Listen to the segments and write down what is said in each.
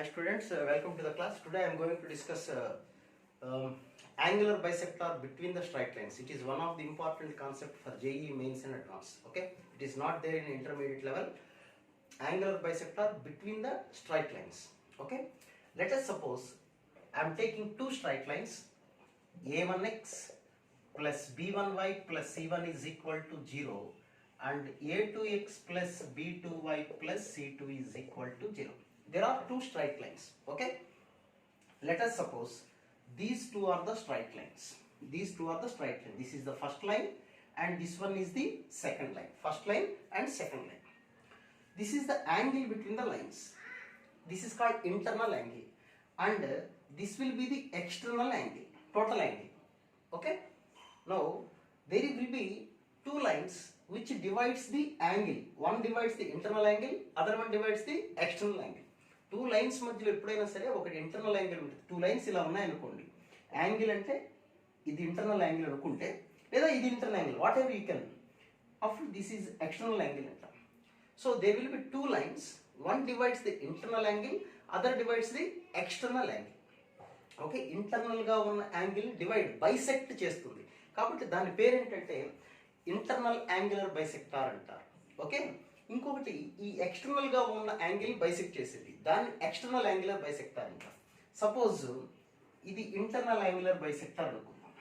Hi students, welcome to the class. Today I am going to discuss angular bisector between the straight lines. It is one of the important concept for JEE mains and advanced. Okay, it is not there in intermediate level. Angular bisector between the straight lines. Okay, let us suppose I am taking two straight lines, a1x plus b1y plus c1 is equal to 0 and a2x plus b2y plus c2 is equal to 0. There are two straight lines. Okay, let us suppose these two are the straight lines. These two are the straight line. This is the first line and this one is the second line. First line and second line. This is the angle between the lines. This is called internal angle and this will be the external angle, total angle. Okay, now there will be two lines which divides the angle. One divides the internal angle, other one divides the external angle. Two lines మధ్యలో ఎప్పుడైనా సరే ఒకటి internal angle ఉంటుంది. Two lines ఇలా ఉన్నాయనుకోండి, angle అంటే ఇది internal angle అనుకుంటే, లేదా ఇది internal angle, what ever you can, అప్పుడు దిస్ ఈజ్ ఎక్స్టర్నల్ యాంగిల్ అంటాం. So they will be two lines, one divides the internal angle, other divides the external angle. Okay, ఇంటర్నల్గా ఉన్న యాంగిల్ డివైడ్ బైసెక్ట్ చేస్తుంది, కాబట్టి దాని పేరు ఏంటంటే ఇంటర్నల్ యాంగులర్ బైసెక్టార్ అంటారు. ఓకే, ఇంకొకటి ఈ ఎక్స్టర్నల్గా ఉన్న యాంగిల్ బైసెక్ట్ చేసేది, దాన్ని ఎక్స్టర్నల్ యాంగులర్ బైసెక్టార్ అంటారు. సపోజ్ ఇది ఇంటర్నల్ యాంగులర్ బైసెక్టార్ అనుకుందాం.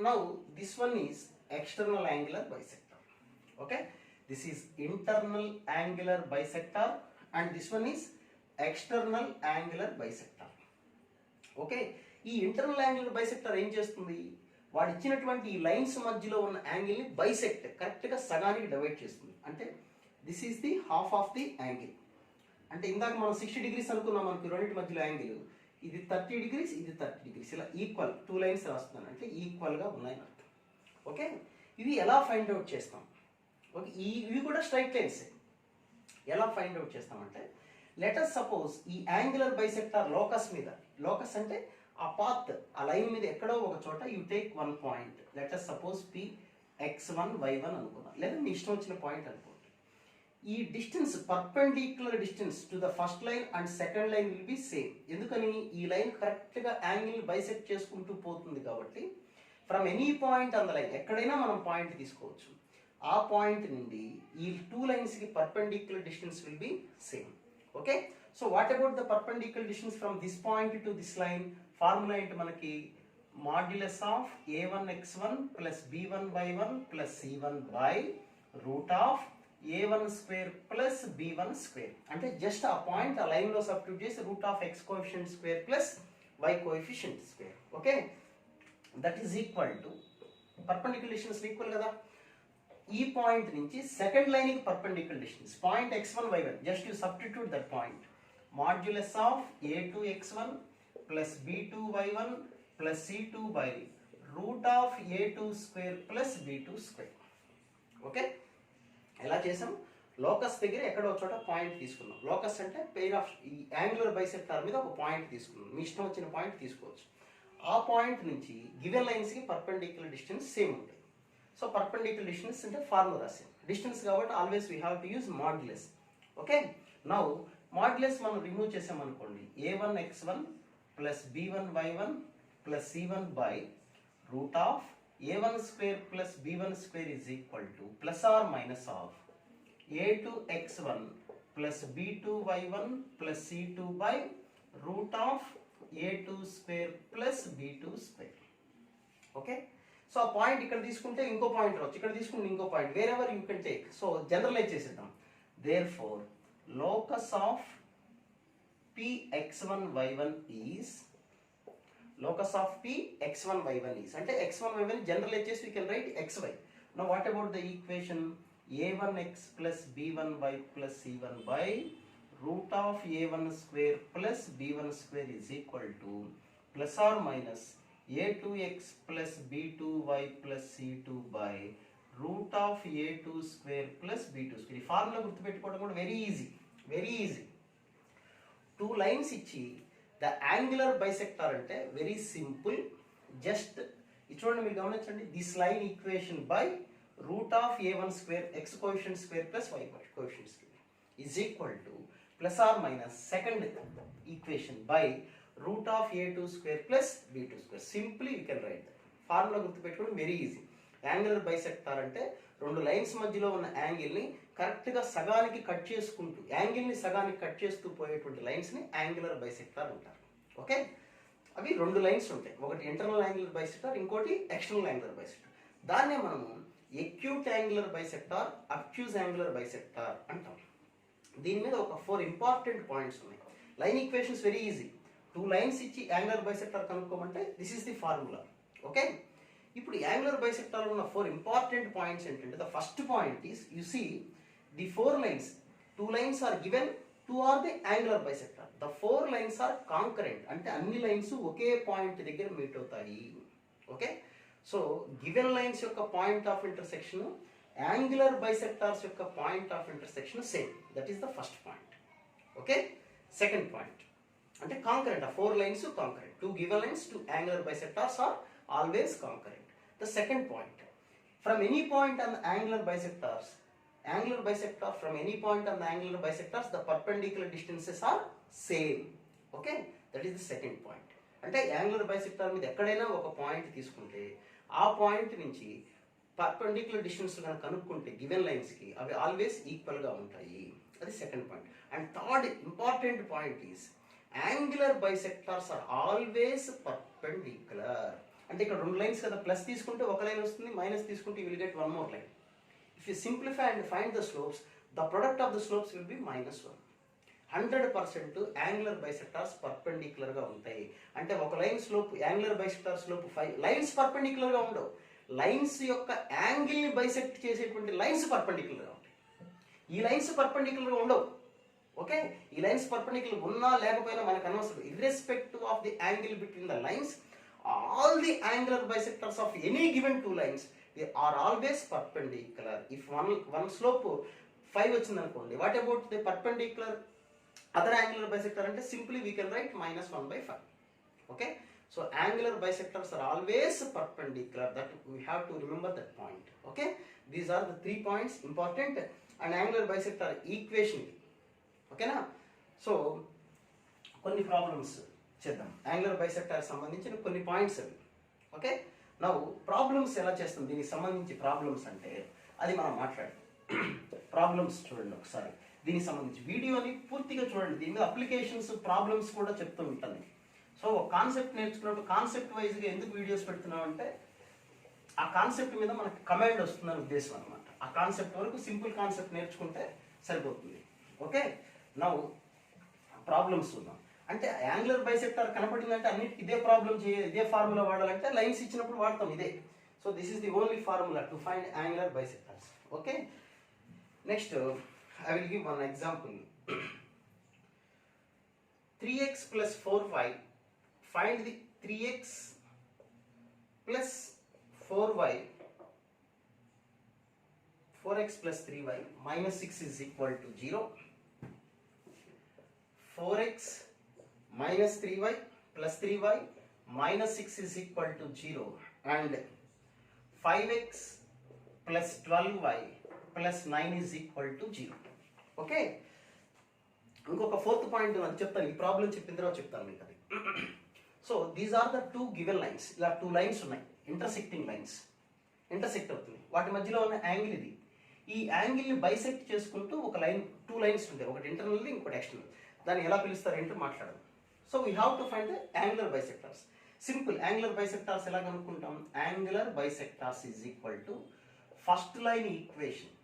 Now this one is external angular bisector. Okay, this is internal angular bisector and this one is external angular bisector. Okay, ఈ internal angular bisector ఏం చేస్తుంది, వాడు ఇచ్చినటువంటి ఈ lines మధ్యలో ఉన్న యాంగిల్ని బైసెక్ట్ కరెక్ట్గా సగానికి డివైడ్ చేస్తుంది. అంటే this is the half of the angle. అంటే ఇందాక మనం 60 degrees అనుకున్నాం మనకి రెండింటి మధ్యలో యాంగిల్, ఇది 30 degrees, ఇది 30 degrees, ఇలా ఈక్వల్ టూ లైన్స్ రాస్తున్నాను అంటే ఈక్వల్గా ఉన్నాయని అర్థం. ఓకే, ఇవి ఎలా ఫైండ్ అవుట్ చేస్తాం? ఓకే, ఇవి కూడా స్ట్రైట్ లైన్స్. ఎలా ఫైండ్ అవుట్ చేస్తామంటే, లెట్ us సపోజ్ ఈ యాంగులర్ బైసెక్టార్ లోకస్ మీద, లోకస్ అంటే ఆ పాత్, ఆ లైన్ మీద ఎక్కడో ఒక చోట you take one point, let us suppose P x1 y1 అనుకున్నాం, లేదా మీ ఇష్టం వచ్చిన పాయింట్ అనుకోండి. ఈ distance perpendicular distance to the first line and second line will be same. ఎందుకని, ఈ లైన్ కరెక్ట్గా యాంగిల్ బైసెక్ట్ చేసుకుంటూ పోతుంది కాబట్టి from any point on the line, ఎక్కడైనా మనం పాయింట్ తీసుకోవచ్చు, ఆ పాయింట్ నుండి ఈ టూ లైన్స్కి perpendicular distance will be same. Okay, so what about the perpendicular distance from this point to this line? Formula ఏంటి మనకి, modulus of a1x1 plus b1y1 plus c1 by root of a1 square plus b1 square. అంటే just ఆ point ఆ లైన్లో substitute చేసి root of x coefficient square plus y coefficient square. Okay, that is equal to perpendicular distance equal కదా. ఈ point నుంచి second లైన్కి perpendicular distance point x1 y1, just you substitute that point, modulus of a2x1 plus b2y1 plus c2 by root of a2 square plus b2 square. Okay, ఎలా చేసాం, locus దగ్గర ఎక్కడో చోట point తీసుకున్నాం. లోకస్ అంటే pair of ఈ angular bisector మీద ఒక పాయింట్ తీసుకున్నాం, మీ ఇష్టం వచ్చిన పాయింట్ తీసుకోవచ్చు. ఆ పాయింట్ నుంచి గివెన్ లైన్స్కి పర్పెండిక్యులర్ డిస్టెన్స్ సేమ్ ఉంటుంది. సో పర్పెండిక్యులర్ డిస్టెన్స్ అంటే ఫార్ములా రాసాం, డిస్టెన్స్ కాబట్టి always we have to use modulus. Okay, now modulus మనం రిమూవ్ చేసామనుకోండి, a1x1 plus b1y1 plus c1 by root of a1 square plus b1 square is equal to plus or minus of a2x1 plus b2y1 plus c2 by root of a2 square plus b2 square. Okay, so ఆ point ఇక్కడ తీసుకుంటే ఇంకో point రావచ్చు, ఇక్కడ తీసుకుంటే ఇంకో point, wherever you can take. So generalize చేసేద్దాం. Therefore locus of px1 y1 is locus of px1 y1 is అంటే x1 y1 generalize చేసి we can write xy. Now what about the equation a1x plus b1y plus c1 by root of a1 square plus b1 square is equal to plus or minus a2x plus b2y plus c2 by root of a2 square plus b2 square. ఈ formula గుర్తుపెట్టుకోవడం కూడా very easy. Two lines ఇచ్చి the angular bisector అంటే very simple. Just ఇది చూడండి, మీరు గమనించండి, this line equation by root of a1 square x coefficient square plus y coefficient square is equal to plus or minus second equation by root of a2 square plus b2 square. Simply you can write that. ఫార్ములా గుర్తుపెట్టుకోవడం very easy. Angular bisector అంటే రెండు lines మధ్యలో ఉన్న యాంగిల్ని కరెక్ట్గా సగానికి cut చేసుకుంటూ, యాంగిల్ని సగానికి కట్ చేస్తూ పోయేటువంటి లైన్స్ని యాంగులర్ బైసెక్టార్ అంటారు. ఓకే, అవి రెండు లైన్స్ ఉంటాయి, ఒకటి ఇంటర్నల్ యాంగులర్ బైసెక్టార్, ఇంకోటి ఎక్స్టర్నల్ యాంగులర్ బైసెక్టార్. దాన్నే మనము acute angular bisector, obtuse angular bisector అంటాం. దీని మీద ఒక 4 ఇంపార్టెంట్ పాయింట్స్ ఉన్నాయి. Line equations very easy. 2 lines ఇచ్చి యాంగులర్ బైసెక్టార్ కనుక్కోమంటే this is the formula. Okay, ఇప్పుడు యాంగులర్ బైసెక్టార్లో ఉన్న 4 ఇంపార్టెంట్ పాయింట్స్ ఏంటంటే, the first point is you see the 4 lines, 2 lines are given, 2 are the angular bisector. The 4 lines are concurrent, అంటే అన్ని lines ఒకే point దగ్గర meet అవుతాయి. ఓకే, సో గివెన్ లైన్స్ యొక్క point of intersection, angular bisectors యొక్క point of intersection same. That is the first point. Okay, second point అంటే concurrent, ఆ 4 lines concurrent. 2 given lines, 2 angular bisectors are always concurrent. The second point, from any point on the angular bisector from any point on the angular bisectors, the perpendicular distances are same. Okay, that is the second point. అంటే angular bisector మీద ఎక్కడైనా ఒక point తీసుకుంటే ఆ point నుంచి perpendicular distance కనుక కనుక్కుంటే given లైన్స్కి అవి ఆల్వేస్ ఈక్వల్గా ఉంటాయి. అది second point. And third important point is angular bisectors are always perpendicular. అంటే ఇక్కడ 2 లైన్స్ కదా, ప్లస్ తీసుకుంటే ఒక లైన్ వస్తుంది, మైనస్ తీసుకుంటే you will get 1 more line. If you simplify and find the slopes, the product of the slopes will be -1. 100% angular bisectors perpendicular గా ఉంటాయి. అంటే ఒక line slope, angular bisector slope 5 lines perpendicular గా ఉండవు. Lines యొక్క angle ని bisect చేసేటువంటి lines perpendicular గా ఉంటాయి. ఈ లైన్స్ పర్పెండిక్యులర్ గా ఉండవు. ఓకే, ఈ లైన్స్ పర్పెండిక్యులర్ ఉన్నా లేకపోయినా మనకు అనవసరం. Irrespective of the angle between the lines, all the angular bisectors of any given 2 lines, they are always perpendicular. If one slope 5 వచ్చింది అనుకోండి, what about the perpendicular other angular bisector అంటే simply we can write -1/5. Okay, so angular bisectors are always perpendicular. That we have to remember that point. Okay, these are the 3 points important. And angular bisector equation. Okay na, so కొన్ని problems చేద్దాం angular bisector సంబంధించిన కొన్ని points అవి. Okay, now problems ఎలా చేస్తాం దీనికి సంబంధించి problems అంటే అది మనం మాట్లాడదాం. ప్రాబ్లమ్స్ చూడండి ఒకసారి, దీనికి సంబంధించి వీడియోని పూర్తిగా చూడండి. దీని మీద అప్లికేషన్స్, ప్రాబ్లమ్స్ కూడా చెప్తూ ఉంటాను. సో ఒక కాన్సెప్ట్ నేర్చుకున్నప్పుడు కాన్సెప్ట్ వైజ్గా ఎందుకు వీడియోస్ పెడుతున్నాం అంటే ఆ కాన్సెప్ట్ మీద మనకు కమాండ్ వస్తుందని ఉద్దేశం అనమాట. ఆ కాన్సెప్ట్ వరకు సింపుల్ కాన్సెప్ట్ నేర్చుకుంటే సరిపోతుంది. ఓకే, నౌ ప్రాబ్లమ్స్ చూద్దాం. అంటే యాంగులర్ బైసెక్టార్ కనపడిందంటే అన్నిటికీ ఇదే ప్రాబ్లం ఇదే ఫార్ములా వాడాలంటే లైన్స్ ఇచ్చినప్పుడు వాడతాం ఇదే. So this is the only formula to find angular bisectors. Okay, next I will give one example. 3x plus 4y, find the 3x plus 4y, 4x plus 3y minus 6 is equal to 0. 4x minus 3y plus 3y minus 6 is equal to 0. And 5x plus 12y plus 9 is equal to 0. Okay, ఇంకొక 4th point నేను చెప్తాను. ఈ problem చెప్పిన తర్వాత చెప్తాను మీకు అది. So these are the 2 given lines. ఇలా 2 లైన్స్ ఉన్నాయి, ఇంటర్సెక్టింగ్ లైన్స్, ఇంటర్సెక్ట్ అవుతుంది. వాటి మధ్యలో ఉన్న యాంగిల్ ఇది. ఈ యాంగిల్ని బైసెక్ట్ చేసుకుంటూ ఒక లైన్, 2 లైన్స్ ఉంటాయి, ఒకటి ఇంటర్నల్ ఇంకోటి ఎక్స్టర్నల్. దాన్ని ఎలా పిలుస్తారు ఏంటో మాట్లాడదాం. So we have to find the angular bisectors. Simple angular bisectors ఎలా కనుక్కుంటాం? Angular bisectors is equal to first line equation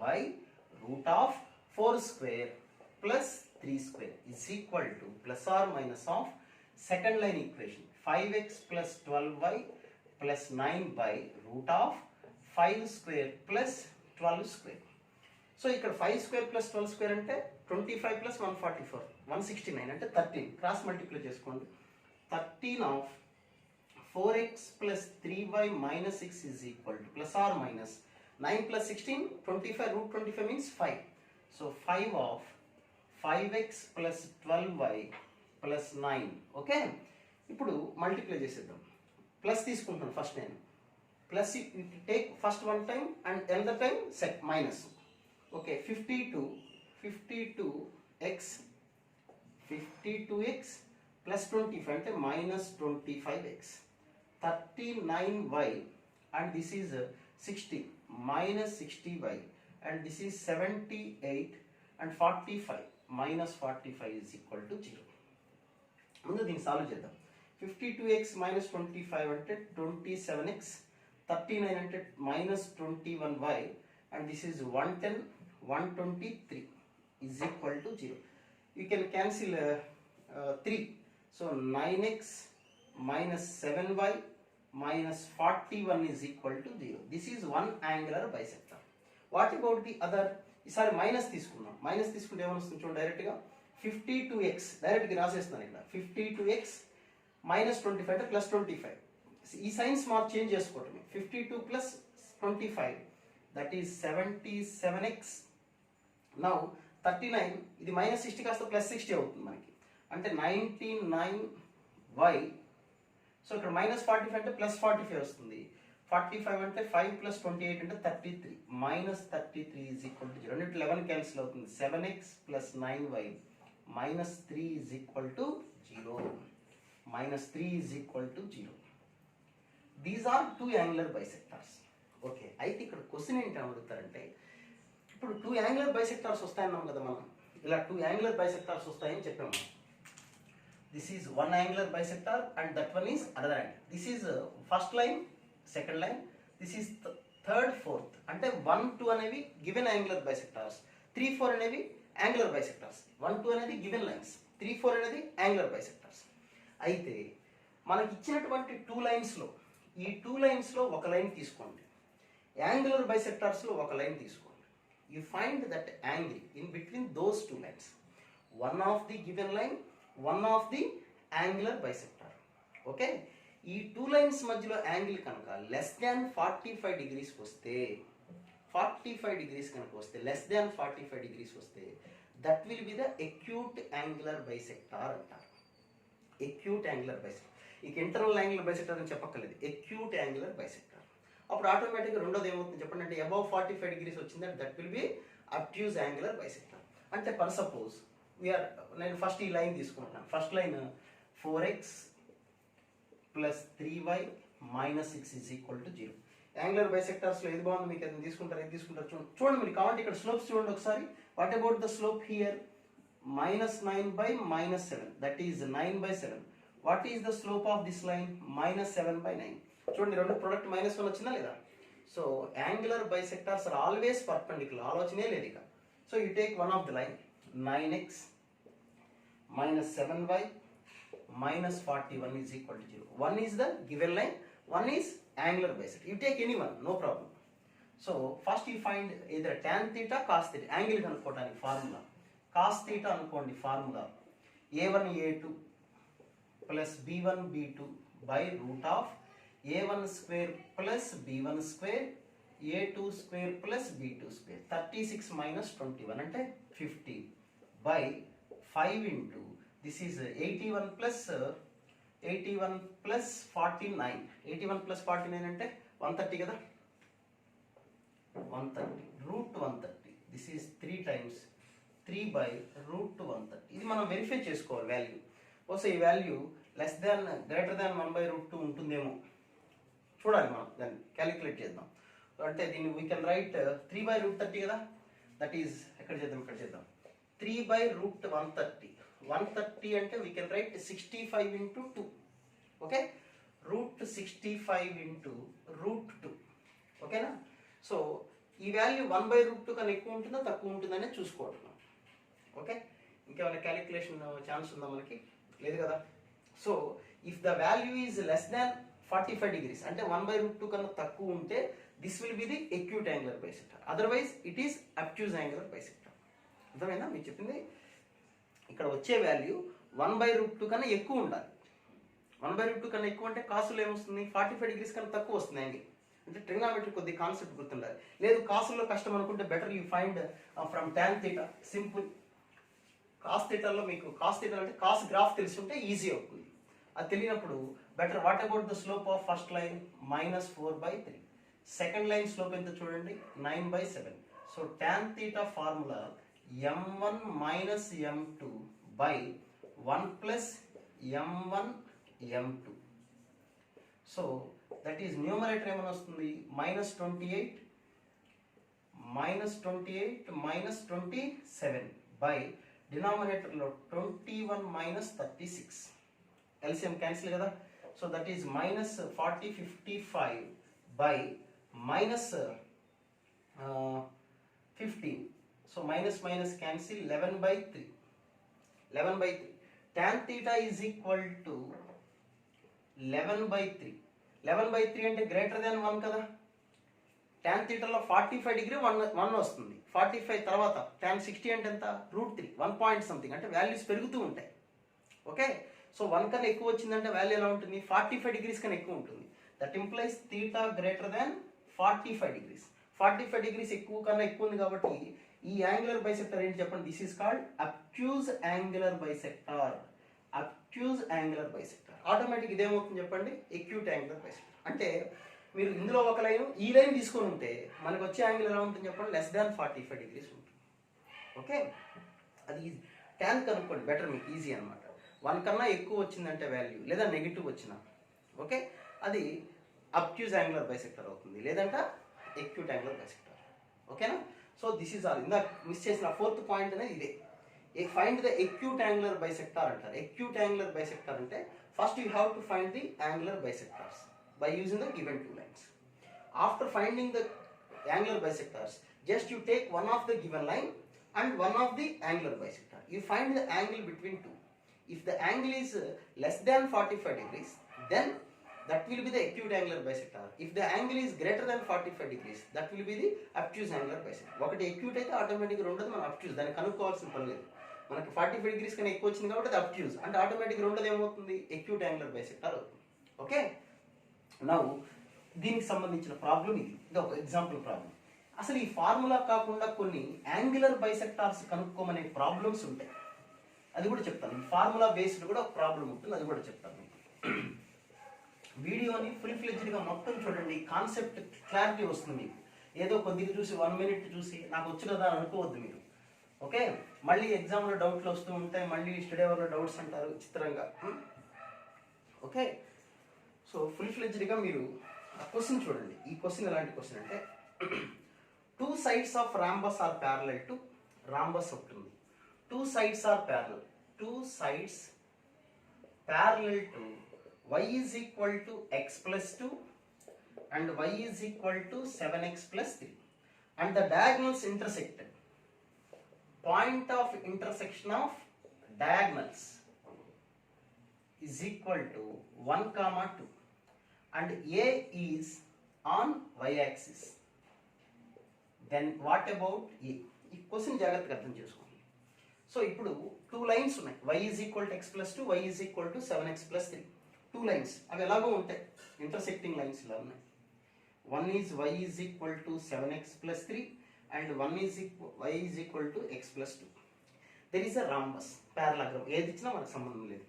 by root of 4 square plus 3 square is equal to plus or minus of second line equation 5x plus 12y plus 9 by root of 5 square plus 12 square. So ఇక్కడ 5 square plus 12 square అంటే 25 plus 144 169 అంటే 13. Cross multiply చేసుకోండి. 13 of 4x plus 3y minus 6 is equal to plus or minus 9 plus 16 25, root 25 means 5. So 5 of 5x plus 12y plus 9. Okay, ఇప్పుడు multiply చేసేద్దాం. Plus తీసుకుంటాను first నేను. Plus take first 1 time and another time set minus. Okay, 52 x 52x plus 25 అంటే minus 25x 39y and this is 60 minus 60y and this is 78 and 45 minus 45 is equal to 0. ముందు దీన్ని solve చేద్దాం. 52x minus 25 అంటే 27x, 39 అంటే minus 21y and this is 110 123 is equal to 0. You can cancel 3. So 9x minus 7y minus 41 is equal to 0. This is one angular bisector. What about the other? ఈసారి minus తీసుకున్నాం. Minus తీసుకుంటే ఏమొస్తుంది చూడండి, డైరెక్ట్గా 52x డైరెక్ట్గా రాసేస్తున్నాను ఇక్కడ. 52x minus 25 అంటే plus 25. ఈ సైన్స్ మార్క్ చేంజ్ చేసుకోవటమే. 52 plus 25 that is 77x. Now 39 ఇది మైనస్ 60 కాస్త ప్లస్ 60 అవుతుంది మనకి, అంటే 99y. సో ఇక్కడ మైనస్ 45 అంటే ప్లస్ 45 వస్తుంది. 45 అంటే 5 plus 28 అంటే 33 minus 33 is equal to 0. అంటే 11 క్యాన్సిల్ అవుతుంది. 7x plus 9y minus 3 is equal to 0. Minus 3 is equal to 0. These are two angular bisectors. Okay, అయితే ఇక్కడ క్వశ్చన్ ఏంటి అడుగుతారంటే, ఇప్పుడు టూ యాంగులర్ బైసెక్టార్స్ వస్తాయన్నాం కదా మనం. ఇలా టూ యాంగులర్ బైసెక్టార్స్ వస్తాయని చెప్పాము. This is one angular bisector and that one is another angle. This is first line, second line, this is third, fourth. అంటే 1, 2 అనేవి గివెన్ యాంగులర్ బైసెక్టార్స్, 3, 4 అనేవి యాంగులర్ బైసెక్టార్స్. 1, 2 అనేది given lines, 3, 4 అనేది angular bisectors. అయితే మనకి ఇచ్చినటువంటి టూ లైన్స్లో, ఈ టూ లైన్స్లో ఒక లైన్ తీసుకోండి, యాంగులర్ బైసెక్టార్స్లో ఒక లైన్ తీసుకోండి. You find that angle in between those two lines, one of the given line, one of the angular bisector. Okay, ఈ టూ లైన్స్ మధ్యలో యాంగిల్ కనుక లెస్ దాన్ 45 degrees వస్తే, 45 degrees కనుక వస్తే, లెస్ దాన్ 45 degrees వస్తే, that will be the acute angular bisector అంటారు. acute angular bisector. ఇక internal angular bisector అని చెప్పక్కర్లేదు, acute angular bisector. అప్పుడు ఆటోమేటిక్గా రెండోది ఏమవుతుంది చెప్పండి, అంటే అబౌవ్ 45 degrees వచ్చిందంటే that will be obtuse angular bisector. అంటే ఫర్ సపోజ్ వీఆర్, నేను ఫస్ట్ ఈ లైన్ తీసుకుంటాను. First line 4x plus 3y minus 6 is equal to 0. Angular బైసెక్టర్స్లో ఏది బాగుంది మీకు అది తీసుకుంటారు, ఏది తీసుకుంటారు చూడండి మీరు కావాలంటే ఇక్కడ స్లోప్స్ చూడండి ఒకసారి. What about the slope here? -9 by -7, that is 9/7. What is the slope of this line? -7/9. చూడండి రెండు ప్రొడక్ట్ -1 వచ్చిందా లేదా? So angular bisectors are always perpendicular, ఆలోచనే లేదు ఇక. So you take one of the line 9x minus 7y minus 41 is equal to 0. One is the given line, one is angular bisector. You take any one, no problem. So first you find either tan theta, cos theta. Angle కనుక్కోవడానికి formula cos theta అనుకోండి. Formula a1 a2 plus b1 b2 by root of a1 square plus b1 square a2 square plus b2 square. 36 minus 21 అంటే 50 by 5 into this is 81 plus 49. 81 plus 49 అంటే 130 కదా, 130 root 130. This is 3 times 3 by root 130. ఇది మనం verify చేసుకోవాలి value. ఓసే ఈ value less than greater than 1/√2 ఉంటుందేమో చూడాలి, మనం దాన్ని క్యాలిక్యులేట్ చేద్దాం. అంటే దీన్ని వీ కెన్ రైట్ 3/√30 కదా, దట్ ఈజ్ ఎక్కడ చేద్దాం, ఇక్కడ చేద్దాం. 3/√130. 130 అంటే we can write 65 into 2. Okay, √65 into √2. ఓకేనా? సో ఈ వాల్యూ 1/√2 కన్నా ఎక్కువ ఉంటుందా తక్కువ ఉంటుందనే చూసుకోవటం. ఓకే, ఇంకేమైనా క్యాలిక్యులేషన్ ఛాన్స్ ఉందా మనకి? లేదు కదా. So if the value is less than 45 degrees అంటే 1/√2 కన్నా తక్కువ ఉంటే this will be the acute angular bisector. Otherwise it is obtuse angular bisector. అర్థమైందా మీకు చెప్పింది? ఇక్కడ వచ్చే వాల్యూ 1/√2 కన్నా ఎక్కువ ఉండాలి. 1/√2 కన్నా ఎక్కువ అంటే కాసులో ఏమొస్తుంది? 45 degrees కన్నా తక్కువ వస్తుంది యాంగిల్. అంటే ట్రిగ్నామెట్రీ కొద్ది కాన్సెప్ట్ గుర్తుండాలి. లేదు కాసుల్లో కష్టం అనుకుంటే better you find from tan theta. Simple. Cos థీటాలో మీకు కాస్ థీటా అంటే కాస్ గ్రాఫ్ తెలిసి ఉంటే ఈజీ అవుతుంది. అది తెలియనప్పుడు better. What about the slope of first line? -4/3. Second line slope ఎంత చూడండి? 9/7. సో tan theta formula m1 minus m2 by 1 plus m1 m2. So that is numerator ఏమని వస్తుంది minus 28 minus 27 by denominator లో 21 minus 36. LCM cancel కదా. So that is minus 40 55 by minus 15. So minus cancel 11 by 3. 11 by 3. Tan theta is equal to 11 by 3. 11 by 3 అంటే greater than 1 కదా. Tan theta లో 45 degree 1 వస్తుంది. 45 తర్వాత tan 60 అంటే ఎంత √3 1 point something అంటే వాల్యూస్ పెరుగుతూ ఉంటాయి. ఓకే, సో 1 కన్నా ఎక్కువ వచ్చిందంటే వాల్యూ ఎలా ఉంటుంది 45 degrees కన్నా ఎక్కువ ఉంటుంది. That implies theta greater than 45 degrees. 45 degrees ఎక్కువ కన్నా ఎక్కువ ఉంది కాబట్టి ఈ యాంగులర్ బైసెక్టర్ ఏంటి చెప్పండి. This is called obtuse angular bisector. Obtuse angular bisector. Automatic ఇదేమవుతుంది చెప్పండి ఎక్యూట్ యాంగులర్ బైసెక్టర్. అంటే మీరు ఇందులో ఒక లైన్ ఈ లైన్ తీసుకొని ఉంటే మనకు వచ్చే యాంగిల్ ఎలా ఉంటుంది చెప్పండి లెస్ దాన్ 45 degrees ఉంటుంది. ఓకే, అది ట్యాన్ కనుక్కోండి బెటర్, మీకు ఈజీ అనమాట. 1 కన్నా ఎక్కువ వచ్చిందంటే వాల్యూ లేదా నెగిటివ్ వచ్చినా ఓకే అది అబ్ట్యూజ్ యాంగులర్ బైసెక్టర్ అవుతుంది, లేదంటే ఎక్యూట్ యాంగులర్ బైసెక్టర్. ఓకేనా. So this is all. ఇందాక మిస్ చేసిన 4th పాయింట్ అనేది ఇదే. Find the acute angular bisector అంటారు. ఎక్యూట్ యాంగులర్ బైసెక్టర్ అంటే first you have to find the angular bisectors by using the given two lines. After finding the angular bisectors, just you take one of the given line and one of the angular bisector. You find the angle between two. If the angle is less than 45 degrees, then that will be the acute angular bisector. If the angle is greater than 45 degrees, that will be the obtuse angular bisector. ఒకటి acute అయితే automatic రెండోది మనం obtuse. దాన్ని కనుక్కోవాల్సిన పని లేదు. మనకి 45 degrees కన్నా ఎక్కువ వచ్చింది కాబట్టి అది obtuse. అంటే ఆటోమేటిక్ రెండోది ఏమవుతుంది acute angular bisector అవుతుంది. ఓకే, నౌ దీనికి సంబంధించిన ప్రాబ్లం ఇది ఒక ఎగ్జాంపుల్ ప్రాబ్లం. అసలు ఈ ఫార్ములా కాకుండా కొన్ని యాంగులర్ బైసెక్టార్స్ కనుక్కోమనే ప్రాబ్లమ్స్ ఉంటాయి, అది కూడా చెప్తాను. ఈ ఫార్ములా బేస్డ్ కూడా ఒక ప్రాబ్లం ఉంటుంది, అది కూడా చెప్తాను మీకు. వీడియోని ఫుల్ ఫ్లెడ్జ్డ్గా మొత్తం చూడండి, కాన్సెప్ట్ క్లారిటీ వస్తుంది మీకు. ఏదో కొద్దిగా చూసి 1 minute చూసి నాకు వచ్చు కదా అని అనుకోవద్దు మీరు. ఓకే, మళ్ళీ ఎగ్జామ్లో డౌట్లు వస్తూ ఉంటాయి, మళ్ళీ స్టడీ అవర్లో డౌట్స్ అంటారు చిత్రంగా. ఓకే, సో ఫుల్ ఫ్లెడ్జ్డ్గా మీరు ఆ క్వశ్చన్ చూడండి. ఈ క్వశ్చన్ ఎలాంటి క్వశ్చన్ అంటే 2 sides of rhombus are parallel to rhombus ఉంటుంది. 2 sides are parallel. 2 sides parallel to y is equal to x plus 2 and y is equal to 7x plus 3 and the diagonals intersected. Point of intersection of diagonals is equal to 1, 2 and A is on y-axis. Then what about A? ఈ question జాగ్రత్తగా అర్థం చేసుకోండి. So ఇప్పుడు 2 lines ఉన్నాయి. y is equal to x plus 2, y is equal to 7x plus 3. 2 lines అవి ఎలాగో ఉంటాయి, intersecting lines ఇలా ఉన్నాయి. One is y is equal to 7x plus 3 and one is y is equal to x plus 2. There is a rhombus, parallelogram. ఏది ఇచ్చినా మనకు సంబంధం లేదు,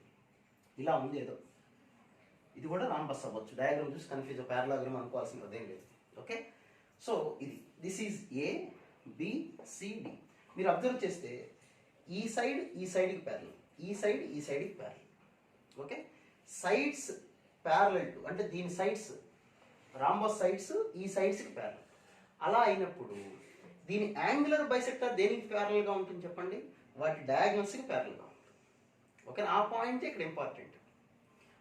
ఇలా ఉంది ఏదో. ఇది కూడా రాంబస్ అవ్వచ్చు, డయాగ్రామ్ చూసి కన్ఫ్యూజ్, పారలాగ్రామ్ అనుకోవాల్సిన అదేం లేదు. ఓకే, సో ఇది this is A B C D. మీరు అబ్జర్వ్ చేస్తే ఈ సైడ్కి ప్యారల్, ఈ సైడ్కి parallel. Okay, sides parallel to అంటే దీని సైడ్స్ రాంబస్ సైడ్స్ ఈ సైడ్స్కి ప్యారల్. అలా అయినప్పుడు దీని యాంగులర్ బైసెక్టర్ దేనికి ప్యారల్గా ఉంటుంది చెప్పండి, వాటి డయాగ్నల్స్కి ప్యారల్గా ఉంటుంది. ఓకే, ఆ పాయింట్ ఇక్కడ ఇంపార్టెంట్.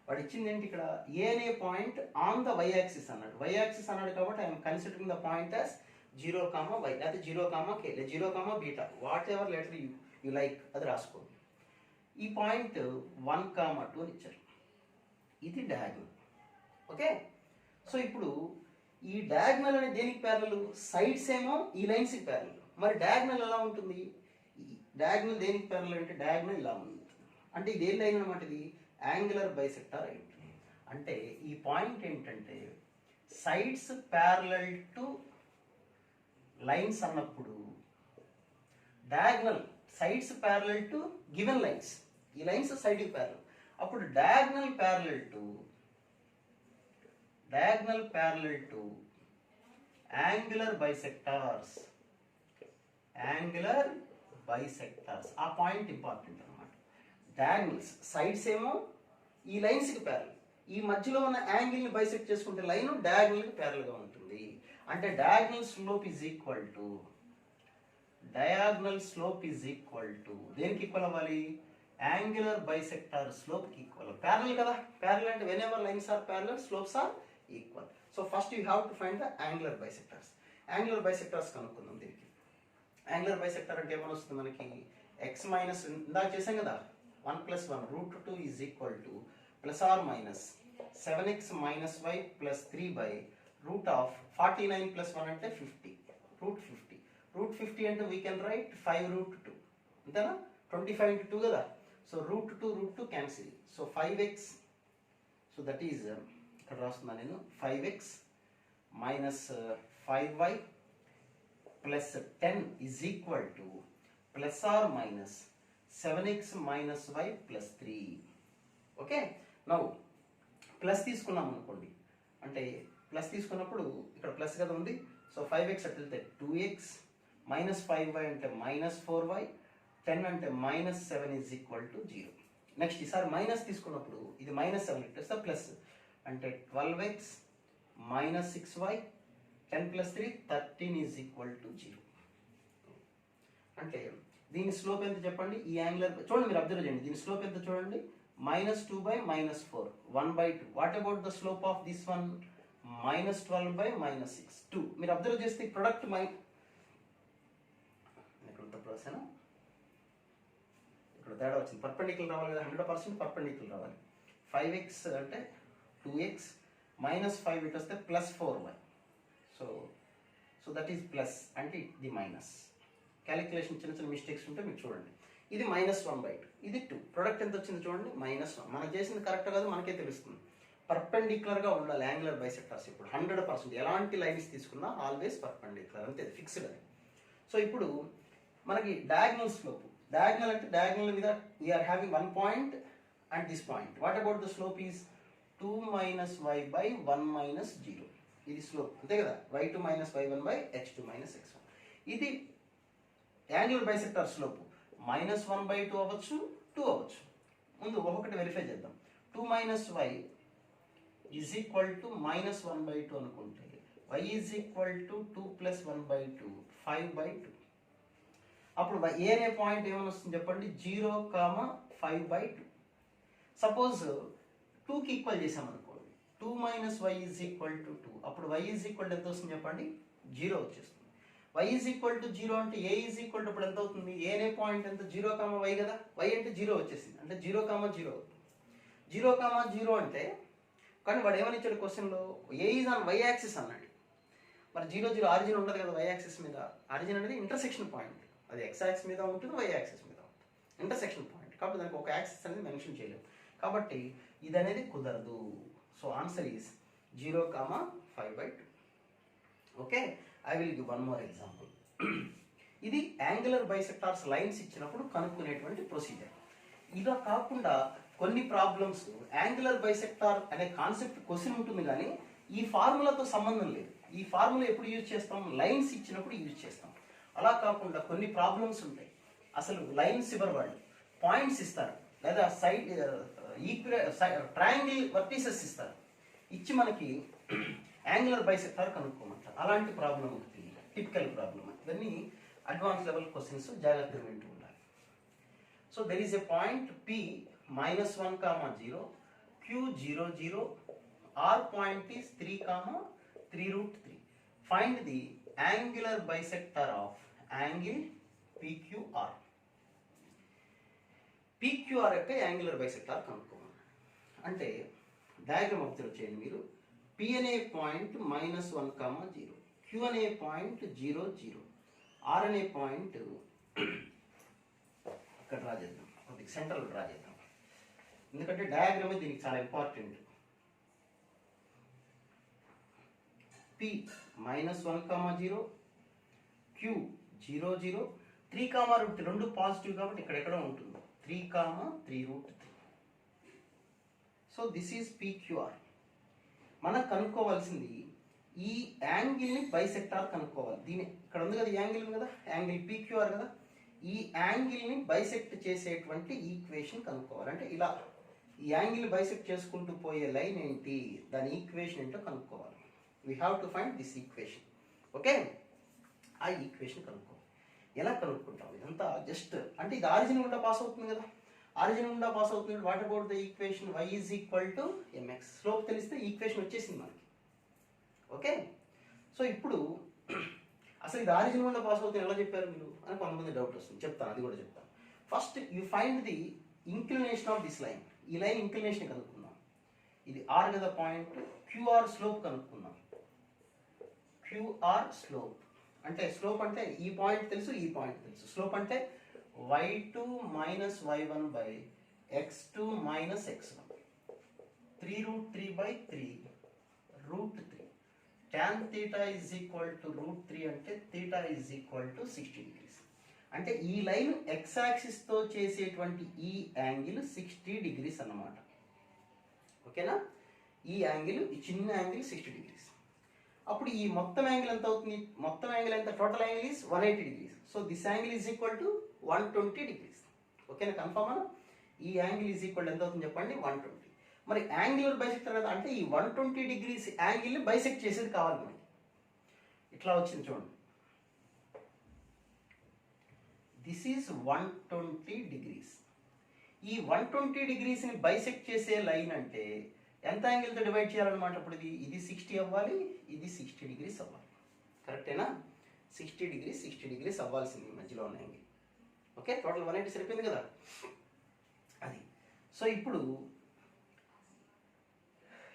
వాడు ఇచ్చింది ఏంటి ఇక్కడ, ఏ అనే point on the Y axis అన్నాడు. వై యాక్సిస్ అన్నాడు కాబట్టి I'm considering the point as 0, y లేకపోతే 0, k లేదా 0, β whatever letter you like అది రాసుకోండి. ఈ పాయింట్ 1, 2 అని ఇచ్చారు. ఇది డయాగ్నల్. ఓకే, సో ఇప్పుడు ఈ డయాగ్నల్ అనేది దేనికి ప్యారలల్, సైడ్స్ ఏమో ఈ లైన్స్కి ప్యారలల్. మరి డయాగ్నల్ ఎలా ఉంటుంది, డయాగ్నల్ దేనికి ప్యారలల్ అంటే డయాగ్నల్ ఇలా ఉంటుంది. అంటే ఇది ఏ లైన్ అనమాట, ఇది యాంగులర్ బైసెక్టర్ అయి ఉంటుంది. అంటే ఈ పాయింట్ ఏంటంటే సైడ్స్ ప్యారలల్ టు లైన్స్ అన్నప్పుడు diagonal sides parallel to given lines, ఈ లైన్స్ సైడ్ ప్యారలల్, అప్పుడు diagonal parallel to angular bisectors. Angular bisectors. ఆ పాయింట్ ఇంపార్టెంట్ అనమాట. డయాగ్నల్స్ సైడ్స్ ఏమో ఈ లైన్స్కి ప్యారల్, ఈ మధ్యలో ఉన్న యాంగిల్ని బైసెక్ట్ చేసుకుంటే లైన్ డయాగ్నల్కి ప్యారల్గా ఉంటుంది. అంటే diagonal slope is equal to దేనికి ఈక్వల్ అవ్వాలి? యాంగులర్ బైసెక్టార్ స్లోప్కి ఈక్వల్. ప్యారల్ కదా, ప్యారల్ అంటే whenever lines are parallel slopes are equal. So first you have to find the angular bisectors. Angular bisectors కనుక్కుందాం. దీనికి యాంగులర్ బైసెక్టార్ అంటే ఏమని వస్తుంది మనకి? ఎక్స్ మైనస్ ఇందాక చేసాం కదా, 1 + 1 √2 is equal to ± 7x - y + 3/√49 + 1 అంటే 50, √50. √50 అంటే వీ కెన్ రైట్ 5√2 అంతేనా? 25 × 2 కదా. So √2 cancel. So 5x, so that is ఇక్కడ రాస్తున్నాను నేను, 5x - 5y + 10 is equal to ± 7x - y + 3. Okay, now plus తీసుకున్నాం అనుకోండి, అంటే ప్లస్ తీసుకున్నప్పుడు ఇక్కడ ప్లస్ కదా ఉంది. సో 5x అట్లా వెళ్తే 2x -5y అంటే -4y, 10 అంటే -7 ఈజ్ ఈక్వల్ టు 0. నెక్స్ట్ ఈసారి మైనస్ తీసుకున్నప్పుడు ఇది -7 ఇట్లా ప్లస్ అంటే 12x - 6y 10 + 3 13 is equal to 0. అంటే దీని స్లోప్ ఎంత చెప్పండి? ఈ యాంగులర్ చూడండి, మీరు అబ్జర్వ్ చేయండి. దీని స్లోప్ ఎంత చూడండి? -2/-4 1/2. What about the slope of this one? -12/-6 2. మీరు అబ్జర్వ్ చేస్తే ప్రొడక్ట్ ఇక్కడ తేడా వచ్చింది. పర్పెండిక్యులర్ రావాలి కదా, 100% పర్పెండిక్యులర్ రావాలి. 5x అంటే 2x -5 ఇటు వస్తే +4y. So that is plus అంటే ఇది మైనస్. క్యాలిక్యులేషన్ చిన్న చిన్న మిస్టేక్స్ ఉంటే మీరు చూడండి. ఇది -1/2, ఇది 2. ప్రొడక్ట్ ఎంత వచ్చింది చూడండి, -1. మనం చేసింది కరెక్ట్ కాదు మనకే తెలుస్తుంది. పర్పెండిక్యులర్గా ఉండాలి యాంగులర్ బైసెక్టార్స్. ఇప్పుడు 100% ఎలాంటి లైన్స్ తీసుకున్నా ఆల్వేస్ పర్పెండిక్యులర్, అంతే, ఫిక్స్డ్ అని. సో ఇప్పుడు మనకి డయాగ్నల్ స్లోప్. డయాగ్నల్ అంటే డయాగ్నల్ మీద we are having 1 point and this point. What about the slope is 2 - y/1 - 0. ఇది స్లోప్ అంతే కదా, y2 - y1/x2 - x1. ఇది యాంగులర్ బైసెక్టార్ స్లోప్. -1/2 అవ్వచ్చు, 2 అవ్వచ్చు. ముందు ఒక్కొక్కటి వెరిఫై చేద్దాం. 2 - y ఈజ్ ఈక్వల్ టు -1/2 అనుకుంటే y ఈజ్ ఈక్వల్ టు 2 + 1/2 5/2. అప్పుడు ఏ అనే పాయింట్ ఏమని వస్తుంది చెప్పండి? 0, 5/2. సపోజ్ 2కి ఈక్వల్ చేసామనుకోండి, 2 - y ఈజ్ ఈక్వల్ టు 2. అప్పుడు y ఈజ్ ఈక్వల్ ఎంత వస్తుంది చెప్పండి? 0 వచ్చేస్తుంది. y ఈజ్ ఈక్వల్ టు 0 అంటే a ఈజ్ ఈక్వల్ టు ఇప్పుడు ఎంత అవుతుంది? ఏ అనే పాయింట్ ఎంత? 0, y కదా. y అంటే 0 వచ్చేసింది, అంటే 0, 0 అవుతుంది. 0, 0 అంటే కానీ వాడు ఏమని ఇచ్చాడు క్వశ్చన్లో? ఏ ఈజ్ ఆన్ y యాక్సిస్ అన్నాడు. మరి 0, 0 ఆరిజిన్ ఉండదు కదా y యాక్సిస్ మీద. ఆరిజిన్ అనేది ఇంటర్సెక్షన్ పాయింట్. అది x యాక్సిస్ మీద ఉంటుంది, y యాక్సిస్ మీద ఉంటుంది, ఇంటర్సెక్షన్ పాయింట్. కాబట్టి దానికి ఒక యాక్సిస్ అనేది మెన్షన్ చేయలేము. కాబట్టి ఇది అనేది కుదరదు. So answer is 0, 5/2. Okay, I will give one more example. ఇది యాంగులర్ బైసెక్టార్స్ లైన్స్ ఇచ్చినప్పుడు కనుక్కునేటువంటి ప్రొసీజర్. ఇలా కాకుండా కొన్ని ప్రాబ్లమ్స్ యాంగులర్ బైసెక్టార్ అనే కాన్సెప్ట్ క్వశ్చన్ ఉంటుంది, కానీ ఈ ఫార్ములాతో సంబంధం లేదు. ఈ ఫార్ములా ఎప్పుడు యూజ్ చేస్తాం? లైన్స్ ఇచ్చినప్పుడు యూజ్ చేస్తాం. అలా కాకుండా కొన్ని ప్రాబ్లమ్స్ ఉంటాయి, అసలు లైన్స్ ఇవ్వరు, వాళ్ళు పాయింట్స్ ఇస్తారు, లేదా సైడ్ ట్రయాంగిల్ వర్టిసెస్ ఇస్తారు, ఇచ్చి మనకి యాంగులర్ బైసెక్టార్ కనుక్కోమంటారు. అలాంటి ప్రాబ్లం ఒకటి టిపికల్ ప్రాబ్లం. ఇవన్నీ అడ్వాన్స్ లెవెల్ క్వశ్చన్స్, జాగ్రత్తగా వింటూ ఉండాలి. So there is a point P -1, 0, Q 0, 0, R point is 3, 3√3. Find the angular bisector of angle PQR. PQR అంటే యాంగులర్ బైసెక్టార్ కనుక్కోమని. అంటే డయాగ్రామ్ అబ్జర్వ్ చేయండి మీరు. P అనే పాయింట్ -1, 0, Q అనే పాయింట్ 0, 0, R అనే పాయింట్ ఇక్కడ డ్రా చేద్దాం, కొద్దిగా సెంట్రల్ డ్రా చేద్దాం, ఎందుకంటే డయాగ్రామ్ దీనికి చాలా ఇంపార్టెంట్. P -1, 0, Q 0, 0, 3, √3 రెండు పాజిటివ్ కాబట్టి ఇక్కడెక్కడో ఉంటుంది, 3, 3√3. So this is PQR. మనం కనుక్కోవాల్సింది ఈ యాంగిల్ని బైసెక్టార్ కనుక్కోవాలి. దీని ఇక్కడ ఉంది కదా, యాంగిల్ ఉంది కదా, యాంగిల్ PQR కదా. ఈ యాంగిల్ని బైసెక్ట్ చేసేటువంటి ఈక్వేషన్ కనుక్కోవాలి. అంటే ఇలా ఈ యాంగిల్ బైసెక్ట్ చేసుకుంటూ పోయే లైన్ ఏంటి, దాని ఈక్వేషన్ ఏంటో కనుక్కోవాలి. We have to find this equation. Okay, ఆ ఈక్వేషన్ కనుక్కోవాలి. ఎలా కనుక్కుంటాం? ఇదంతా జస్ట్ అంటే ఇది ఆరిజిన్ గుండా పాస్ అవుతుంది కదా, ఆరిజిన్ గుండా పాస్ అవుతుంది. What about the equation y is equal to mx? Slope తెలిస్తే ఈక్వేషన్ వచ్చేసింది మనకి. ఓకే, సో ఇప్పుడు అసలు ఇది ఆరిజిన్ గుండా పాస్ అవుతుంది ఎలా చెప్పారు మీరు అని కొంతమంది డౌట్ వస్తుంది. చెప్తాను, అది కూడా చెప్తాను. First you find the inclination of this line. ఈ లైన్ ఇంక్లినేషన్ కనుక్కుందాం. ఇది ఆర్ కదా పాయింట్, క్యూఆర్ స్లోప్ కనుక్కుందాం. క్యూఆర్ స్లోప్ అంటే స్లోప్ అంటే ఈ పాయింట్ తెలుసు, ఈ పాయింట్ తెలుసు. స్లోప్ అంటే y2 minus y1 by x2 minus x1, 3√3/3 √3. tan theta is equal to √3 అంటే theta is equal to 60 degrees. అంటే ఈ లైన్ x యాక్సిస్ తో చేసేటువంటి ఈ యాంగిల్ 60 degrees అన్నమాట. ఓకేనా, ఈ యాంగిల్, ఈ చిన్న యాంగిల్ 60 degrees. అప్పుడు ఈ మొత్తం యాంగిల్ ఎంత అవుతుంది? మొత్తం యాంగిల్ ఎంత? Total angle is 180 degrees. So this angle is equal to 120 degrees. ఓకేనా, కన్ఫర్మ్ అన్న? ఈ యాంగిల్ ఈజ్ ఈక్వల్ ఎంత అవుతుంది చెప్పండి? 120. మరి యాంగిల్ బైసెక్టర్ కదా, అంటే ఈ 120 degrees యాంగిల్ బైసెక్ట్ చేసేది కావాలి మనకి. ఇట్లా వచ్చింది చూడండి, దిస్ ఈజ్ 120 degrees. ఈ 120 degrees ని బైసెక్ట్ చేసే లైన్ అంటే ఎంత యాంగిల్తో డివైడ్ చేయాలన్నమాట? ఇప్పుడు ఇది 60 అవ్వాలి, ఇది 60 degrees అవ్వాలి. కరెక్టేనా? 60 degrees అవ్వాల్సింది మధ్యలో ఉన్న యాంగిల్. ఓకే, టోటల్ 180 సరిపోయింది కదా అది. సో ఇప్పుడు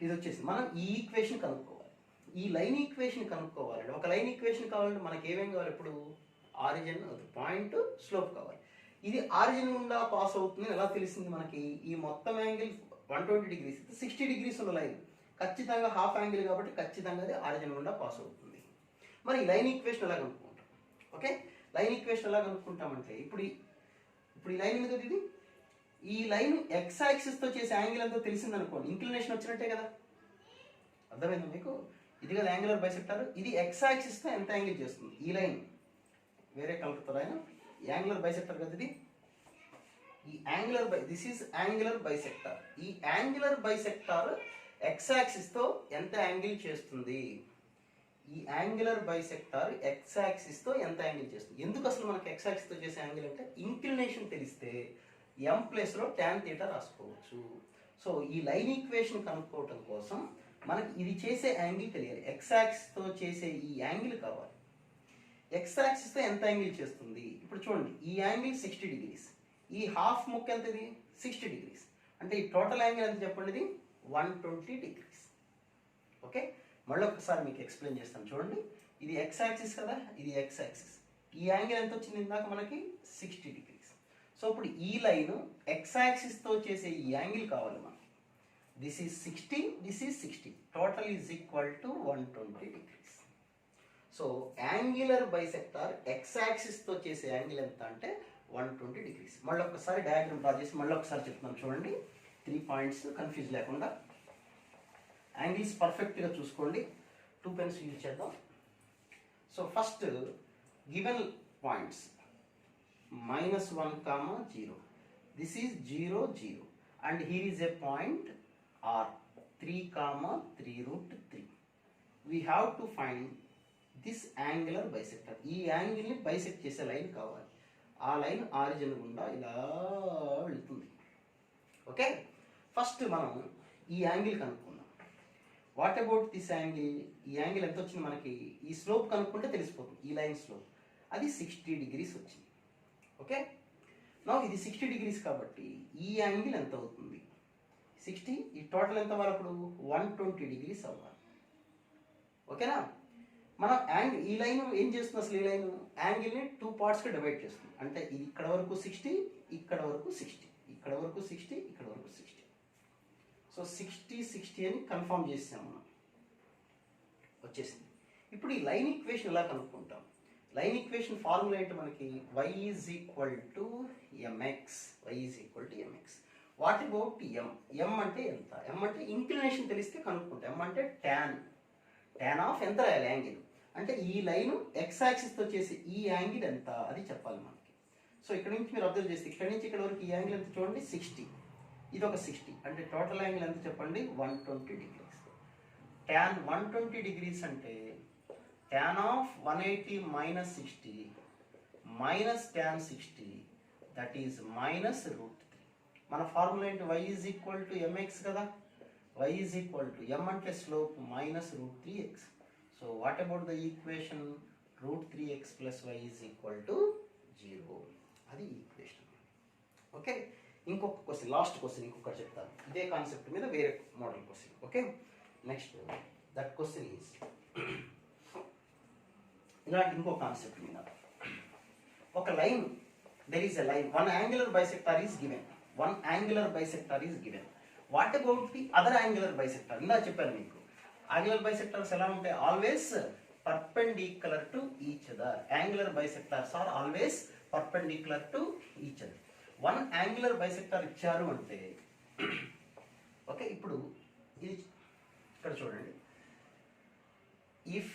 ఇది వచ్చేసి మనం ఈ ఈక్వేషన్ కనుక్కోవాలి. ఈ లైన్ ఈక్వేషన్ కనుక్కోవాలంటే, ఒక లైన్ ఈక్వేషన్ కావాలంటే మనకి ఏమేం కావాలి? ఇప్పుడు ఆరిజిన్, పాయింట్, స్లోప్ కావాలి. ఇది ఆరిజిన్ గుండా పాస్ అవుతుంది ఎలా తెలిసింది మనకి? ఈ మొత్తం యాంగిల్ 120 degrees, 60 degrees ఉన్న లైన్ ఖచ్చితంగా హాఫ్ యాంగిల్ కాబట్టి ఖచ్చితంగా అది ఆరిజిన్ గుండా పాస్ అవుతుంది. మరి ఈ లైన్ ఈక్వేషన్ ఎలా కనుక్కుంటాం? ఓకే, లైన్ ఈక్వేషన్ ఎలా కనుక్కుంటామంటే ఇప్పుడు ఈ లైన్ మీద ఇది, ఈ లైన్ ఎక్స్ యాక్సిస్ తో చేసే యాంగిల్ ఎంతో తెలిసింది అనుకోండి, ఇంక్లినేషన్ వచ్చినట్టే కదా. అర్థమైందా మీకు? ఇది కదా యాంగులర్ బైసెక్టర్. ఇది ఎక్స్ యాక్సిస్ తో ఎంత యాంగిల్ చేస్తుంది? ఈ లైన్ వేరే కలుపుతారు ఆయన, యాంగులర్ బైసెక్టర్ కదా ఇది. ఈ angular this is angular bisector. ఈ యాంగులర్ బైసెక్టర్ ఎక్స్ యాక్సిస్ తో ఎంత యాంగిల్ చేస్తుంది? ఈ యాంగులర్ బైసెక్టర్ ఎక్స్ యాక్సిస్ తో ఎంత యాంగిల్ చేస్తుంది? ఎందుకు అసలు మనకి ఎక్స్ యాక్సిస్ తో చేసే యాంగిల్ అంటే, ఇంక్లినేషన్ తెలిస్తే m ప్లేస్ లో tan θ రాసుకోవచ్చు. సో ఈ లైన్ ఈక్వేషన్ కనుక్కోవటం కోసం మనకి ఇది చేసే యాంగిల్ తెలియాలి. ఎక్స్ యాక్సిస్ తో చేసే ఈ యాంగిల్ కావాలి. ఎక్స్ యాక్సిస్ తో ఎంత యాంగిల్ చేస్తుంది? ఇప్పుడు చూడండి, ఈ యాంగిల్ 60 degrees, ఈ హాఫ్ ముక్క ఎంతది? 60 degrees. అంటే ఈ టోటల్ యాంగిల్ ఎంత చెప్పండి? ఇది 120 degrees. ఓకే, మళ్ళీ ఒకసారి మీకు ఎక్స్ప్లెయిన్ చేస్తాను చూడండి. ఇది ఎక్స్ యాక్సిస్ కదా, ఇది ఎక్స్ యాక్సిస్. ఈ యాంగిల్ ఎంత వచ్చింది ఇందాక మనకి? 60 degrees. సో ఇప్పుడు ఈ లైన్ ఎక్స్ యాక్సిస్ తో చేసే ఈ యాంగిల్ కావాలి మనకి. This is 60, this is 60, total is equal to 120 degrees. So angular bisector X axis తో చేసే యాంగిల్ ఎంత అంటే 120 degrees. మళ్ళీ ఒకసారి డయాగ్రామ్ డ్రా చేసి మళ్ళీ ఒకసారి చెప్తున్నాను చూడండి, 3 points కన్ఫ్యూజ్ లేకుండా. యాంగిల్స్ పర్ఫెక్ట్గా చూసుకోండి. 2 pens యూజ్ చేద్దాం. So first given points -1, 0. This is 0, 0. And here is a point R, 3, 3√3. We have to find this angular bisector. ఈ యాంగిల్ ని బైసెక్ట్ చేసే లైన్ కావాలి. ఆ లైన్ ఆరిజిన్ గుండా ఇలా వెళ్తుంది. ఓకే, ఫస్ట్ మనం ఈ యాంగిల్ కనుక్కుందాం. What about this angle? ఈ యాంగిల్ ఎంత వచ్చింది మనకి? ఈ స్లోప్ కనుక్కుంటే తెలిసిపోతుంది. ఈ లైన్ స్లోప్ అది 60 degrees వచ్చింది. ఓకే, నా ఇది 60 degrees కాబట్టి ఈ యాంగిల్ ఎంత అవుతుంది? 60. ఈ టోటల్ ఎంత అవ్వాలి? అప్పుడు 120 degrees అవ్వాలి. ఓకేనా, మనం యాంగిల్ ఈ లైన్ ఏం చేస్తుంది? అసలు ఈ లైన్ యాంగిల్ని 2 partsగా డివైడ్ చేస్తుంది. అంటే ఇది ఇక్కడ వరకు 60, ఇక్కడ వరకు 60, ఇక్కడ వరకు 60, ఇక్కడ వరకు 60. సో 60, 60 అని కన్ఫర్మ్ చేసాము మనం, వచ్చేసింది. ఇప్పుడు ఈ లైన్ ఈక్వేషన్ ఎలా కనుక్కుంటాం? లైన్ ఈక్వేషన్ ఫార్ములా ఏంటి మనకి? y is equal to mx. y is equal to mx. What about m? m అంటే ఎంత? m అంటే ఇంక్లినేషన్ తెలిస్తే కనుక్కుంటాం. m అంటే tan ఆఫ్ ఎంత రాయాలి? యాంగిల్. అంటే ఈ లైన్ ఎక్స్ యాక్సిస్ తో చేసే ఈ యాంగిల్ ఎంత అది చెప్పాలి మనకి. సో ఇక్కడ నుంచి మీరు అబ్జర్వ్ చేస్తే ఇక్కడ నుంచి ఇక్కడ వరకు ఈ యాంగిల్ ఎంత చూడండి 60, ఇది ఒక 60, అంటే టోటల్ యాంగిల్ ఎంత చెప్పండి 120 degrees. tan 120 degrees అంటే tan of 180 minus 60 minus tan 60, that is minus root 3. మన ఫార్ములా ఏంటి, y is equal to mx కదా, y is equal to m అంటే slope minus root 3x. So what about the equation root 3x plus y is equal to 0. అది equation. Okay, ఇంకొక question, last question ఇంకొకటి చెప్తాను ఇదే concept మీద, వేరే model question. Okay, next that question is ఇలాంటి ఇంకో కాన్సెప్ట్ మీద. ఒక line, there is a line, one angular bisector is given, one angular bisector is given. What about the other angular bisector? ఇందా చెప్పాను మీకు, angular bisectors ఎలా ఉంటాయి, always perpendicular to each other. Angular bisectors are always perpendicular to each other. One angular bisector ఇచ్చారు అంటే okay, ఇప్పుడు ఇది ఇక్కడ చూడండి, if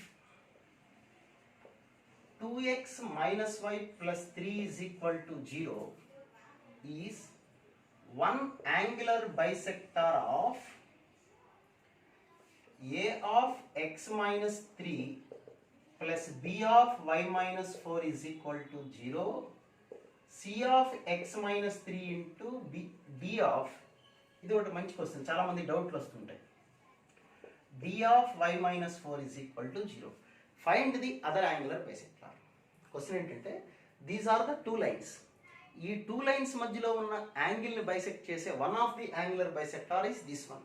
2x minus y plus 3 is equal to 0 is one angular bisector of a of x minus 3 plus b of y minus 4 is equal to 0, c of x minus 3 into b of, ఇది ఒకటి మంచి question, చాలా మంది డౌట్లు వస్తుంటాయి, b of y minus 4 is equal to 0. Find the other angular bisector. Question ఏంటంటే these are the two lines, ఈ two lines మధ్యలో ఉన్న యాంగిల్ని బైసెక్ట్ చేసే one of the angular bisector is this one.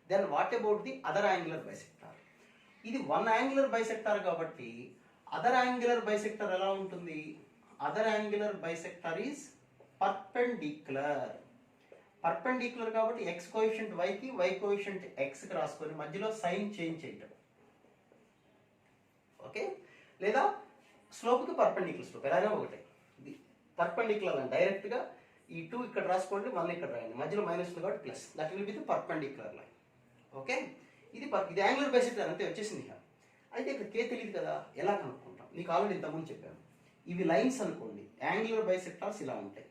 Then what about the other angular bisector? ఇది one angular bisector కాబట్టి other angular bisector ఎలా ఉంటుంది? Other angular bisector is perpendicular. Perpendicular కాబట్టి ఎక్స్ కోఎఫిషియంట్ వైకి, వై కోఎఫిషియంట్ ఎక్స్కి రాసుకొని మధ్యలో sign change చేయటం. ఓకే, లేదా స్లోప్కి పర్పెండిక్యులర్ స్లోప్ ఎలాగైనా ఒకటే, పర్పెండిక్యులర్ అని డైరెక్ట్గా ఈ 2 ఇక్కడ రాసుకోండి, 1 ఇక్కడ రాయండి, మధ్యలో మైనస్ ఉంది కాబట్టి plus, that will be the perpendicular line. Okay, ఇది యాంగులర్ బైసెక్టార్ అంతే వచ్చేసింది. అయితే ఇక్కడ కే తెలియదు కదా, ఎలా కనుక్కుంటాం? నీకు ఆల్రెడీ ఇంతకుముందు చెప్పాను, ఇవి లైన్స్ అనుకోండి, యాంగులర్ బైసెక్టార్స్ ఇలా ఉంటాయి,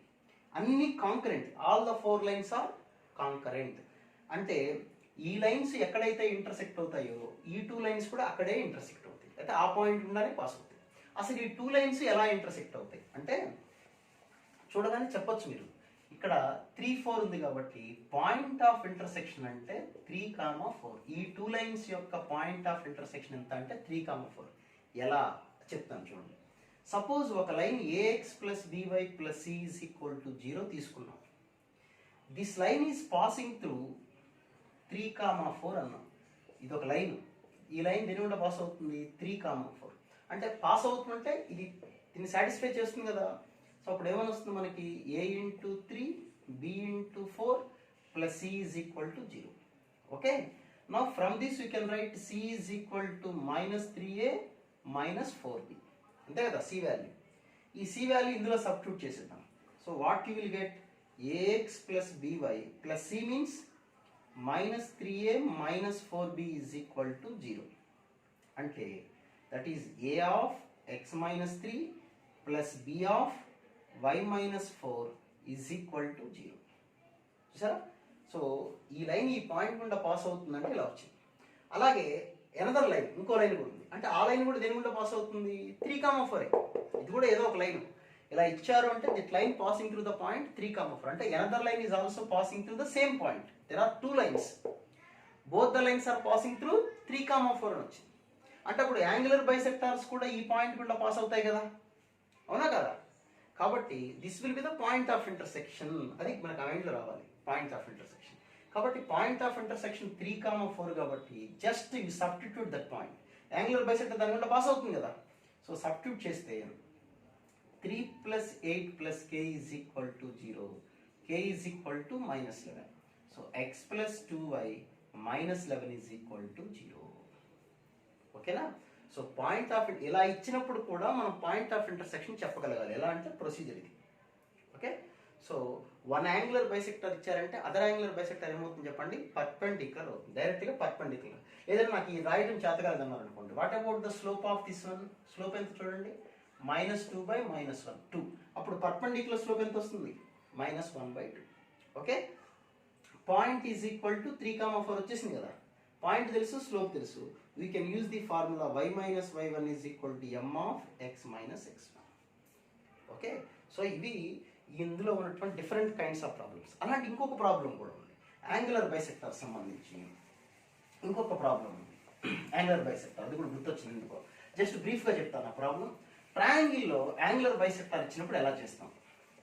అన్ని concurrent, all the 4 lines are concurrent. అంటే ఈ లైన్స్ ఎక్కడైతే ఇంటర్సెక్ట్ అవుతాయో ఈ 2 లైన్స్ కూడా అక్కడే ఇంటర్సెక్ట్ అవుతాయి, అయితే ఆ పాయింట్ ఉండాలి పాస్ అవుతాయి. అసలు ఈ 2 లైన్స్ ఎలా ఇంటర్సెక్ట్ అవుతాయి అంటే చూడగానే చెప్పొచ్చు మీరు, ఇక్కడ 3, 4 ఉంది కాబట్టి పాయింట్ ఆఫ్ ఇంటర్సెక్షన్ అంటే 3, 4. ఈ 2 లైన్స్ యొక్క పాయింట్ ఆఫ్ ఇంటర్సెక్షన్ ఎంత అంటే 3, 4. ఎలా చెప్తాను చూడండి. సపోజ్ ఒక line ax plus by plus c is equal to 0 తీసుకున్నాం. This line is passing through 3, 4 అన్నాం. ఇది ఒక లైన్, ఈ లైన్ దేని గుండా పాస్ అవుతుంది 3, 4. అంటే పాస్ అవుతుందంటే ఇది దీన్ని సాటిస్ఫై చేస్తుంది కదా. సో అప్పుడు ఏమని వస్తుంది మనకి, a into 3 b into 4 plus c is equal to 0. Okay, now from this you can write c is equal to -3a minus 4b. అంతే కదా c వాల్యూ. ఈ c వాల్యూ ఇందులో సబ్స్టిట్యూట్ చేసేద్దాం. So what you will get, ax plus by plus c means -3a minus 4b is equal to 0. అంటే that is a of x minus 3 plus b of y minus 4 is equal to 0. చూసారా? So ఈ line ఈ point గుండా pass అవుతుందంటే ఇలా వచ్చింది. అలాగే another line, ఇంకో లైన్ కూడా ఉంది, అంటే ఆ లైన్ కూడా దేని గుండా పాస్ అవుతుంది 3, 4. ఇది కూడా ఏదో ఒక లైన్ ఇలా ఇచ్చారు అంటే that line passing through the point 3, 4. అంటే another line is also passing through the same point. There are 2 lines, both the lines are passing through 3, 4 అని వచ్చింది. అంటే అప్పుడు యాంగులర్ బైసెక్టార్స్ కూడా ఈ పాయింట్ గుండా పాస్ అవుతాయి కదా, అవునా కదా? కాబట్టి this will be the point of intersection. అది మనకు మైండ్లో రావాలి, పాయింట్ ఆఫ్ ఇంటర్సెక్షన్. కాబట్టి పాయింట్ ఆఫ్ ఇంటర్సెక్షన్ 3, 4 కాబట్టి just you substitute that point. Angular bisector దాని గుండా పాస్ అవుతుంది కదా, సో సబ్స్టిట్యూట్ చేస్తే 3 plus 8 plus k is equal to 0, k is equal to -11. So x plus 2y minus 11 is equal to 0. ఓకేనా? So point of ఇలా ఇచ్చినప్పుడు కూడా మనం పాయింట్ ఆఫ్ ఇంటర్సెక్షన్ చెప్పగలగాలి. ఎలా అంటే ప్రొసీజర్ ఇది. Okay, so one angular bisector ఇచ్చారంటే అదర్ యాంగులర్ బైసెక్టర్ ఏమవుతుంది చెప్పండి, పర్పెండిక్యులర్ అవుతుంది, డైరెక్ట్గా పర్పెండిక్యులర్. ఏదైనా నాకు ఈ రాయడం చేతగాదన్నారు అనుకోండి, what about the slope of this one? Slope ఎంత చూడండి, -2 by -1 2. అప్పుడు పర్పెండిక్యులర్ స్లోప్ ఎంత వస్తుంది? -1/2. Okay, point is equal to 3, 4 వచ్చేసింది కదా. పాయింట్ తెలుసు, స్లోప్ తెలుసు. We can use the formula y minus y1 is equal to m of x minus x1. Okay, so ఇవి ఇందులో ఉన్నటువంటి డిఫరెంట్ కైండ్స్ ఆఫ్ ప్రాబ్లమ్స్. అలాంటి ఇంకొక ప్రాబ్లం కూడా ఉంది యాంగులర్ బైసెక్టర్ సంబంధించి. ఇంకొక ప్రాబ్లం ఉంది యాంగులర్ బైసెక్టర్, అది కూడా గుర్తొచ్చింది ఎందుకో. జస్ట్ బ్రీఫ్గా చెప్తాను ఆ ప్రాబ్లం. ట్రయాంగిల్లో యాంగులర్ బైసెక్టర్ ఇచ్చినప్పుడు ఎలా చేస్తాం?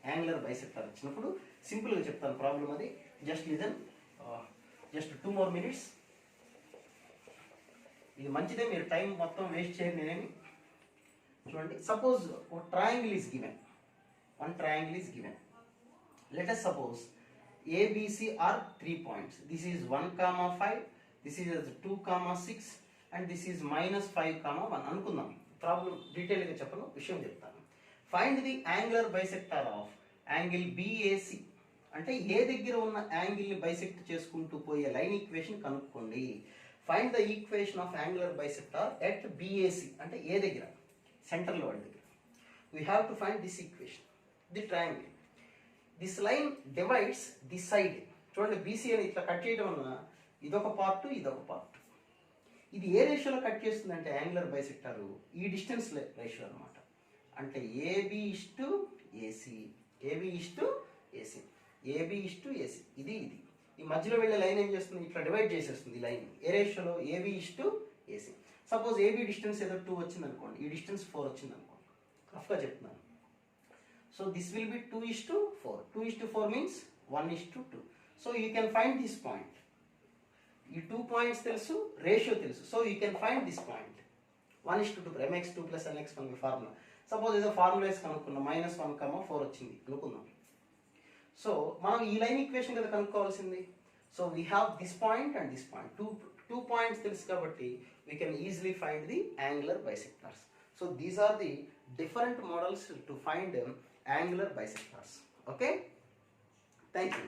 యాంగులర్ బైసెక్టర్ ఇచ్చినప్పుడు సింపుల్గా చెప్తాను ప్రాబ్లం అది. Just listen, just 2 more minutes. ఇది మంచిదే, మీరు టైం మొత్తం వేస్ట్ చేయండి. నేనేమి చూడండి, సపోజ్ ఒక triangle is given, one triangle is given. Let us suppose ABC are 3 points. This is 1, 5, this is 2, 6 and this is -5, 1 అనుకుందాం. ప్రాబ్లం డీటెయిల్గా చెప్పను, విషయం చెప్తాను. Find the angular bisector of angle BAC. అంటే ఏ దగ్గర ఉన్న యాంగిల్ని బైసెక్ట్ చేసుకుంటూ పోయే లైన్ ఈక్వేషన్ కనుక్కోండి. Find the equation of angular bisector at BAC, అంటే ఏ దగ్గర? సెంటర్లో వాడి దగ్గర. We have to find this equation. The triangle, this line divides the side. చూడండి, BC అని ఇట్లా కట్ చేయడం వలన ఇదొక పార్ట్, ఇదొక పార్ట్. ఇది ఏ రేషియోలో కట్ చేస్తుంది అంటే యాంగులర్ బైసెక్టర్ ఈ డిస్టెన్స్ రేషియో అనమాట. అంటే AB:AC, AB:AC, AB:AC. ఇది ఈ మధ్యలో వెళ్ళే లైన్ ఏం చేస్తుంది? ఇట్లా డివైడ్ చేసేస్తుంది ఈ లైన్. ఏ రేషియోలో? AB:AC. సపోజ్ AB డిస్టెన్స్ ఏదో 2 వచ్చింది అనుకోండి, ఈ డిస్టెన్స్ 4 వచ్చింది అనుకోండి, రఫ్గా చెప్తున్నాను. So this will be 2:4. 2:4 means 1:2. So you can find this point. ఈ 2 points తెలుసు, రేషియో తెలుసు. So you can find this point 1:2. mx2 + nx1 formula. Suppose ఏదో ఫార్ములా వేసి కనుక్కున్నాం, -1, 4 వచ్చింది అనుకుందాం. సో మనం ఈ లైన్ ఈక్వేషన్ కదా కనుక్కోవాల్సింది. So we have this point and this point. Two points తెలుసు కాబట్టి we can easily find the angular bisectors. So these are the different models to find angular bisectors. Okay, thank you.